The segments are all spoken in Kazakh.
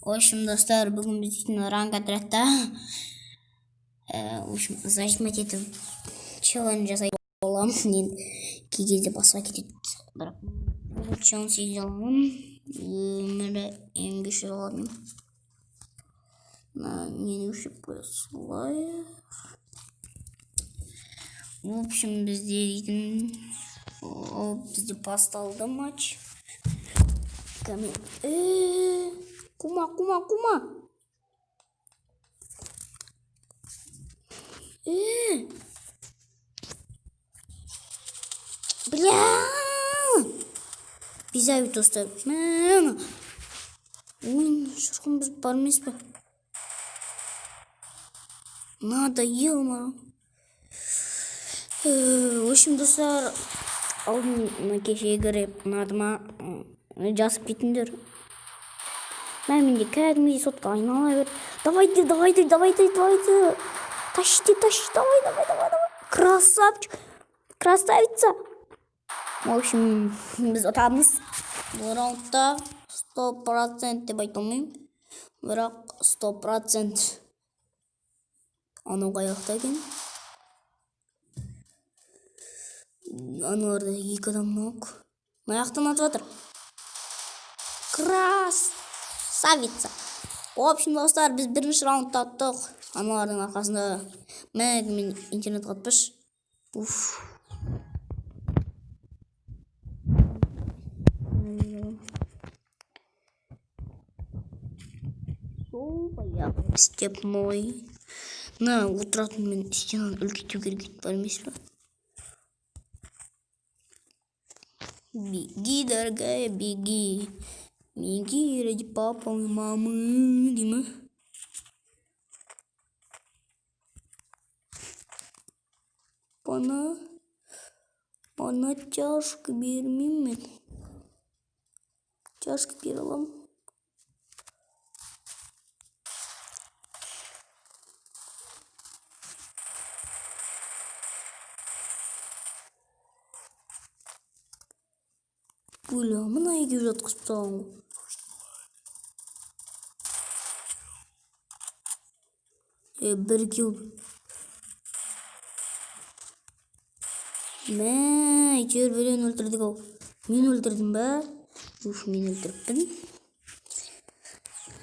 Hoşum dostlar, bugün biz için oran kadretta zajmet etip challenge жасай боламын. Мен кей кезде басқа кетеді, бірақ бұл challenge істей аламын. Өмірі ең күшті аламын. Нені өшіп қоя солай. В общем, бізде дейтін бізде басталды матч. Кума. Бля! Bizə dostlar. Oyun şurqın biz barmayız mı? Надоело. В общем, достар, алдын кеше кіріп ұнадыма жазып кетіңдер. Менде кәдімгідей сотқа айнала бер. Давайте. Тащите, давай. Красавица. В общем, біз ұтамыз. Бұл раундта 100% деп айта алмаймын. Бірақ 100% анау қаяқта екен. Аналарда екі адам nok. Аяқтан атып жатыр. Красавица. В общем, достар, біз бірінші раундта аттық. Аналардың арқасында мен интернет қатпыш. Сол баяқ істеп мой. Отыратын мен стенаны үлкейту керек бармайсыз ба? Беги, дорогая, беги. Беги ради папы и мамы, Дима. Bana çarşkı vermeyeyim mi? Çarşkı bir alalım. Böyle mına iyi güzel kıspağım. Bir kill. Жер бөлен өлтірдік ау. Мен өлтірдім ба? Мен өлтіріппін.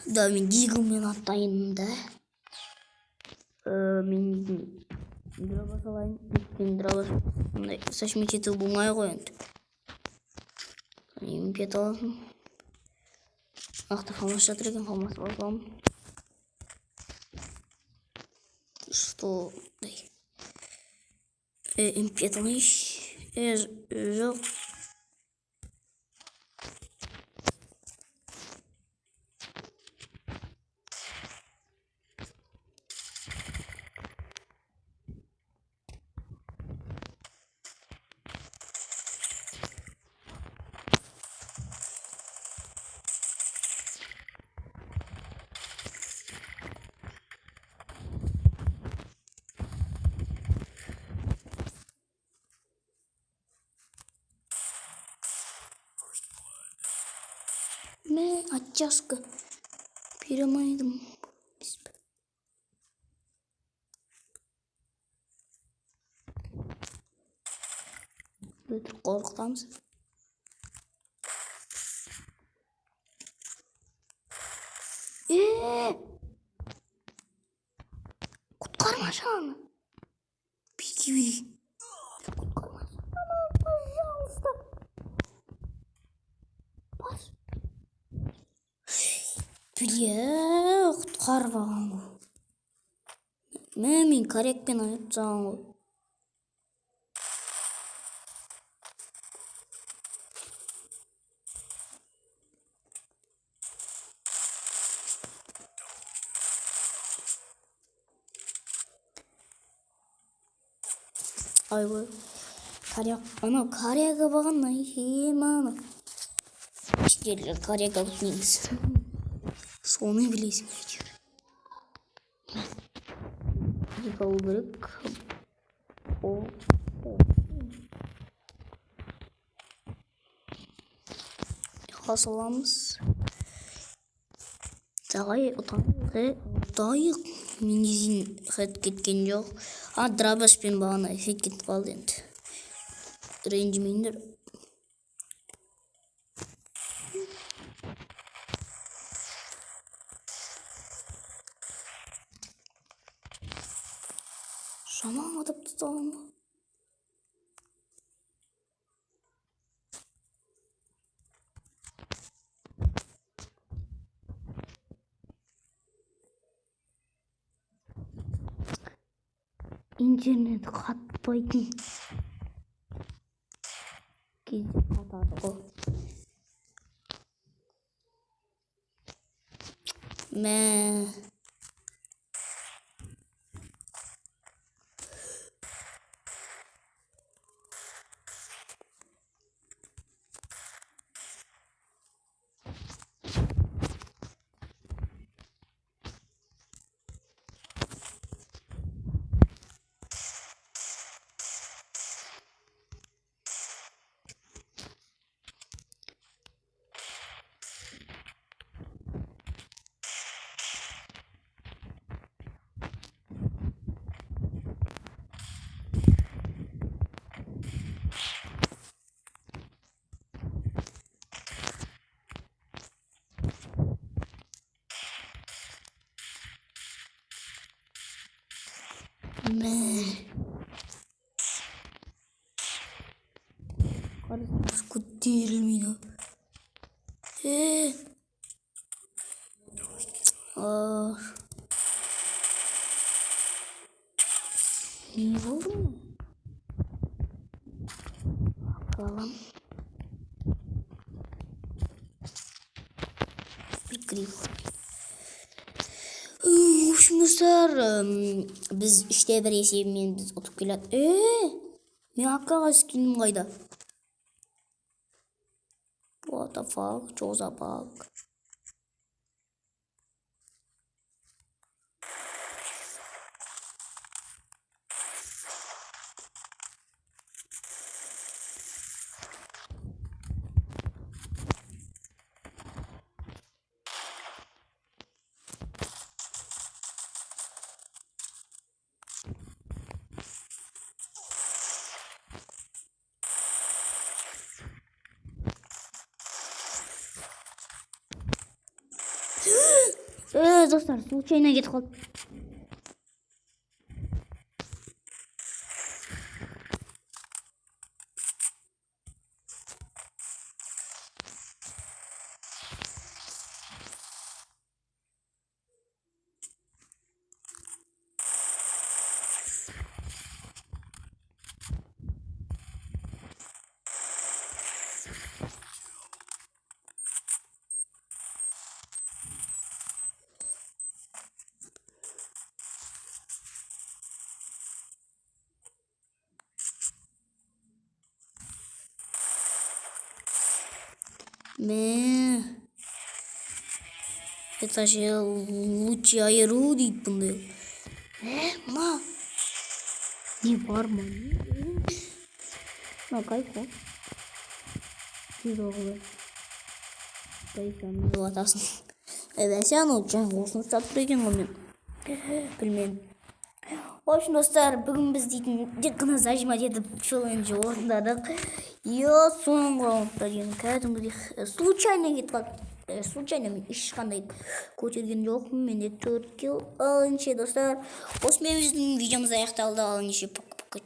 Да, мен дигілмен аттайын да. Мен драба салайын. Мен драба сашмет ету болмай қойынды. Мен пет аласың. Ақты қалмас жатыр екен, қалмас басылам. Что? Пет алайш. Жоқ. Мен оттяжка перемайдым. Өтір қорқытамыз. Құтқарма жаны. Беги. Құтқарма жаны, пожалуйста. Бля, құтқарып алған ғой. Мен корекпен айып тастаған ғой. Айбай. Кореяға бағаннан мана. Іштерге Кореяға негіз. Соны білесің әйтеуір. Қалу керек. Қасаламыз. Давай ұтайық. Менізин хет кеткен жоқ. Драбашпен бағана эффект кетіп қалды енді. Ренжімеңдер. Жаман адап тұталым ба? Интернет қатпайтын кезде қатады ғой. Қарыз көтерілмейді. Не болды ма? Қалам. Bir grip. В общем, достар, біз 3-1 есебімен біз ұтып келеді. Мен аққаға скинім қайда? What the fuck? Chose a bug. Достар, случайно кетіп қалды. Это же лучше айыру дейді бұндай. Ма? Не бар ма? Кайф қой. Жүрі кайфаны атасын. Сен ұлтжан осыны сатып деген ғой мен. Білмеймін. В общем, достар, бүгін біз дейтін тек қана зажимать етіп челленджі орындадық. Соңғы раундта деген кәдімгідей случайно кетіп қалды. Случайно мен ешқандай көтерген жоқпын. Менде 4 килл. Алыншы достар. Осымен біздің видеомыз аяқталды. Алыншы пока-пока.